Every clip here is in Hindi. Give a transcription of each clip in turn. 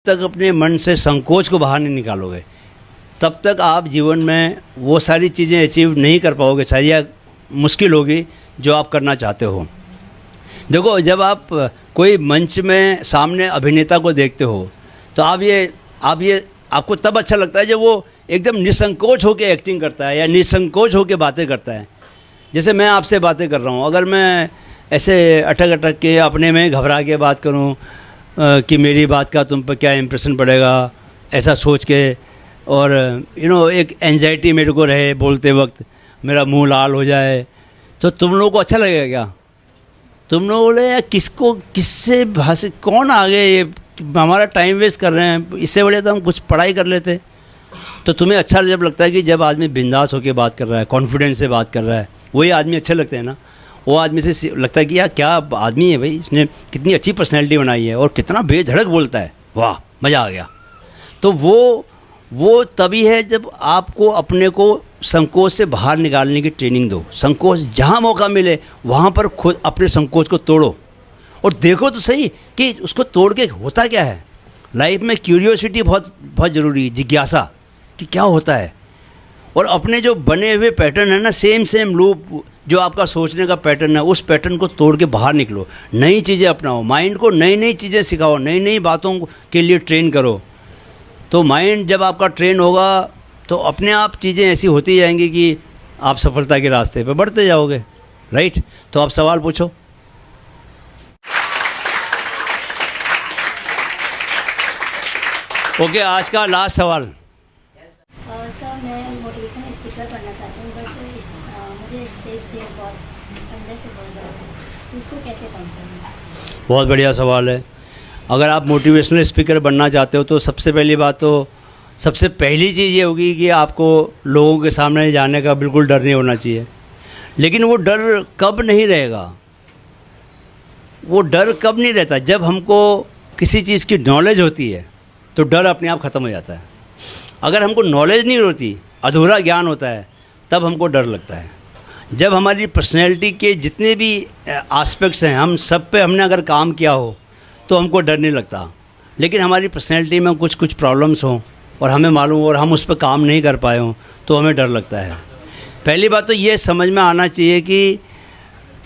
तक अपने मन से संकोच को बाहर नहीं निकालोगे तब तक आप जीवन में वो सारी चीज़ें अचीव नहीं कर पाओगे, शायद या मुश्किल होगी जो आप करना चाहते हो। देखो, जब आप कोई मंच में सामने अभिनेता को देखते हो तो आपको तब अच्छा लगता है जब वो एकदम निसंकोच होकर एक्टिंग करता है या निसंकोच होकर बातें करता है। जैसे मैं आपसे बातें कर रहा हूँ, अगर मैं ऐसे अटक अटक के अपने में घबरा के बात करूँ कि मेरी बात का तुम पर क्या इम्प्रेशन पड़ेगा, ऐसा सोच के, और एक एंजाइटी मेरे को रहे बोलते वक्त, मेरा मुंह लाल हो जाए, तो तुम लोगों को अच्छा लगेगा क्या? तुम लोग बोले यार किससे भाषा, कौन आ गए ये, हमारा टाइम वेस्ट कर रहे हैं, इससे बढ़िया तो हम कुछ पढ़ाई कर लेते। तो तुम्हें अच्छा जब लगता है कि जब आदमी बिंदास होकर बात कर रहा है, कॉन्फिडेंस से बात कर रहा है, वही आदमी अच्छे लगते हैं ना। वो आदमी से लगता है कि यार क्या आदमी है भाई, इसने कितनी अच्छी पर्सनैलिटी बनाई है और कितना बेधड़क बोलता है, वाह मज़ा आ गया। तो वो तभी है जब आपको अपने को संकोच से बाहर निकालने की ट्रेनिंग दो। संकोच जहाँ मौका मिले वहाँ पर खुद अपने संकोच को तोड़ो और देखो तो सही कि उसको तोड़ के होता क्या है। लाइफ में क्यूरियोसिटी बहुत बहुत ज़रूरी है, जिज्ञासा कि क्या होता है। और अपने जो बने हुए पैटर्न है ना, सेम लूप जो आपका सोचने का पैटर्न है, उस पैटर्न को तोड़ के बाहर निकलो, नई चीज़ें अपनाओ, माइंड को नई चीज़ें सिखाओ, नई बातों के लिए ट्रेन करो। तो माइंड जब आपका ट्रेन होगा तो अपने आप चीज़ें ऐसी होती जाएंगी कि आप सफलता के रास्ते पे बढ़ते जाओगे। राइट? तो आप सवाल पूछो। ओके, आज का लास्ट सवाल। सर, मैं मोटिवेशन स्पीकर बनना चाहती हूँ, बट मुझे स्टेज फियर बहुत अंदर से बहुत ज़्यादा है, तो इसको कैसे कम करूँ? बहुत बढ़िया सवाल है। अगर आप मोटिवेशनल स्पीकर बनना चाहते हो तो सबसे पहली चीज़ ये होगी कि आपको लोगों के सामने जाने का बिल्कुल डर नहीं होना चाहिए। लेकिन वो डर कब नहीं रहेगा? वो डर कब नहीं रहता? जब हमको किसी चीज़ की नॉलेज होती है तो डर अपने आप ख़त्म हो जाता है। अगर हमको नॉलेज नहीं होती, अधूरा ज्ञान होता है, तब हमको डर लगता है। जब हमारी पर्सनैलिटी के जितने भी एस्पेक्ट्स हैं, हम सब पे हमने अगर काम किया हो तो हमको डर नहीं लगता। लेकिन हमारी पर्सनैलिटी में कुछ प्रॉब्लम्स हों और हमें मालूम हो और हम उस पर काम नहीं कर पाए हों तो हमें डर लगता है। पहली बात तो ये समझ में आना चाहिए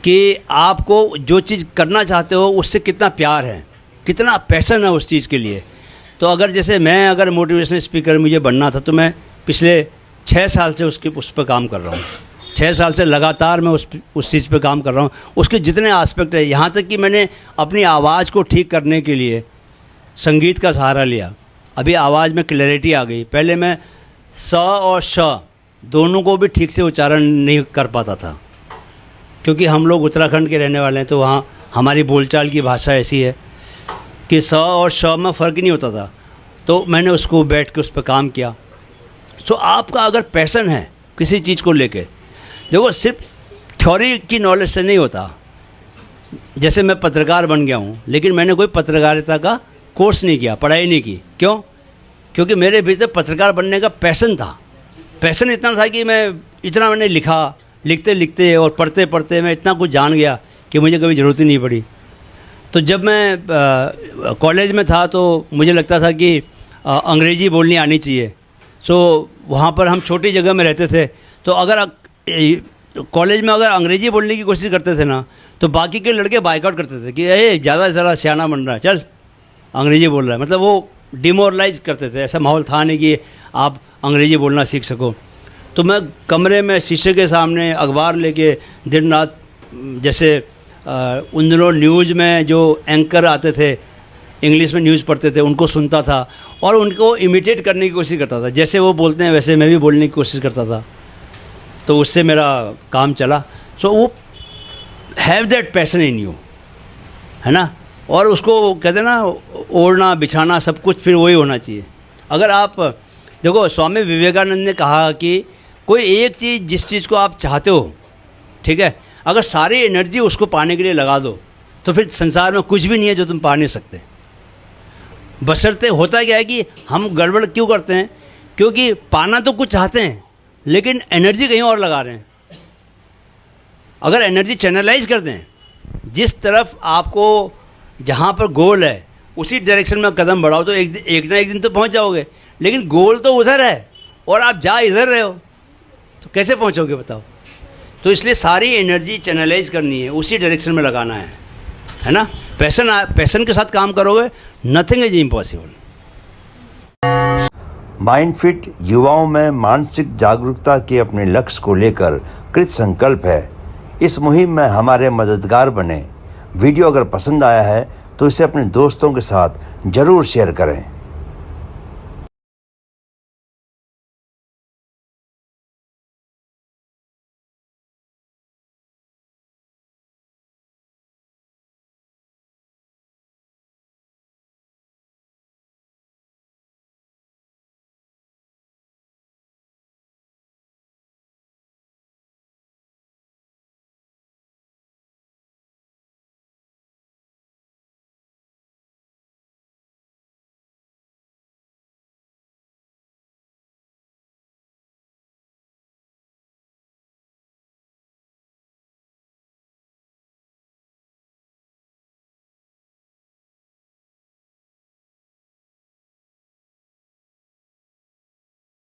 कि आपको जो चीज़ करना चाहते हो उससे कितना प्यार है, कितना पैशन है उस चीज़ के लिए। तो अगर मोटिवेशनल स्पीकर मुझे बनना था तो मैं पिछले 6 साल से उस पर काम कर रहा हूँ। 6 साल से लगातार मैं उस चीज़ पे काम कर रहा हूँ। उसके जितने एस्पेक्ट है, यहाँ तक कि मैंने अपनी आवाज़ को ठीक करने के लिए संगीत का सहारा लिया। अभी आवाज़ में क्लैरिटी आ गई। पहले मैं स और श दोनों को भी ठीक से उच्चारण नहीं कर पाता था, क्योंकि हम लोग उत्तराखंड के रहने वाले हैं, तो वहाँ हमारी बोलचाल की भाषा ऐसी है कि स और श में फ़र्क नहीं होता था। तो मैंने उसको बैठ के उस पर काम किया। सो आपका अगर पैशन है किसी चीज़ को लेके, देखो सिर्फ थ्योरी की नॉलेज से नहीं होता। जैसे मैं पत्रकार बन गया हूँ, लेकिन मैंने कोई पत्रकारिता का कोर्स नहीं किया, पढ़ाई नहीं की। क्यों? क्योंकि मेरे भीतर पत्रकार बनने का पैशन था। पैशन इतना था कि मैंने लिखा, लिखते लिखते और पढ़ते पढ़ते मैं इतना कुछ जान गया कि मुझे कभी ज़रूरत ही नहीं पड़ी। तो जब मैं कॉलेज में था तो मुझे लगता था कि अंग्रेज़ी बोलनी आनी चाहिए। सो वहाँ पर हम छोटी जगह में रहते थे, तो अगर कॉलेज में अगर अंग्रेज़ी बोलने की कोशिश करते थे ना, तो बाकी के लड़के बाइकआउट करते थे कि ज़्यादा से ज़्यादा सियाना बन रहा है, चल अंग्रेज़ी बोल रहा है। मतलब वो डिमोरलाइज करते थे। ऐसा माहौल था नहीं कि आप अंग्रेज़ी बोलना सीख सको। तो मैं कमरे में शीशे के सामने अखबार लेके दिन रात, जैसे उन दिनों न्यूज़ में जो एंकर आते थे, इंग्लिश में न्यूज़ पढ़ते थे, उनको सुनता था और उनको इमिटेट करने की कोशिश करता था। जैसे वो बोलते हैं वैसे मैं भी बोलने की कोशिश करता था। तो उससे मेरा काम चला। सो वो have that passion in you, है ना। और उसको कहते हैं ना, ओढ़ना बिछाना सब कुछ फिर वही होना चाहिए। अगर आप देखो, स्वामी विवेकानंद ने कहा कि कोई एक चीज़, जिस चीज़ को आप चाहते हो, ठीक है, अगर सारी एनर्जी उसको पाने के लिए लगा दो तो फिर संसार में कुछ भी नहीं है जो तुम पा नहीं सकते। बशर्ते होता क्या है कि हम गड़बड़ क्यों करते हैं? क्योंकि पाना तो कुछ चाहते हैं लेकिन एनर्जी कहीं और लगा रहे हैं। अगर एनर्जी चैनलाइज कर दें, जिस तरफ आपको, जहाँ पर गोल है उसी डायरेक्शन में कदम बढ़ाओ तो एक ना एक दिन तो पहुंच जाओगे। लेकिन गोल तो उधर है और आप जा इधर रहे हो, तो कैसे पहुंचोगे बताओ। तो इसलिए सारी एनर्जी चैनलाइज करनी है, उसी डायरेक्शन में लगाना है ना। पैशन के साथ काम करोगे, नथिंग इज इम्पॉसिबल। माइंडफिट युवाओं में मानसिक जागरूकता के अपने लक्ष्य को लेकर कृत संकल्प है। इस मुहिम में हमारे मददगार बने। वीडियो अगर पसंद आया है तो इसे अपने दोस्तों के साथ ज़रूर शेयर करें।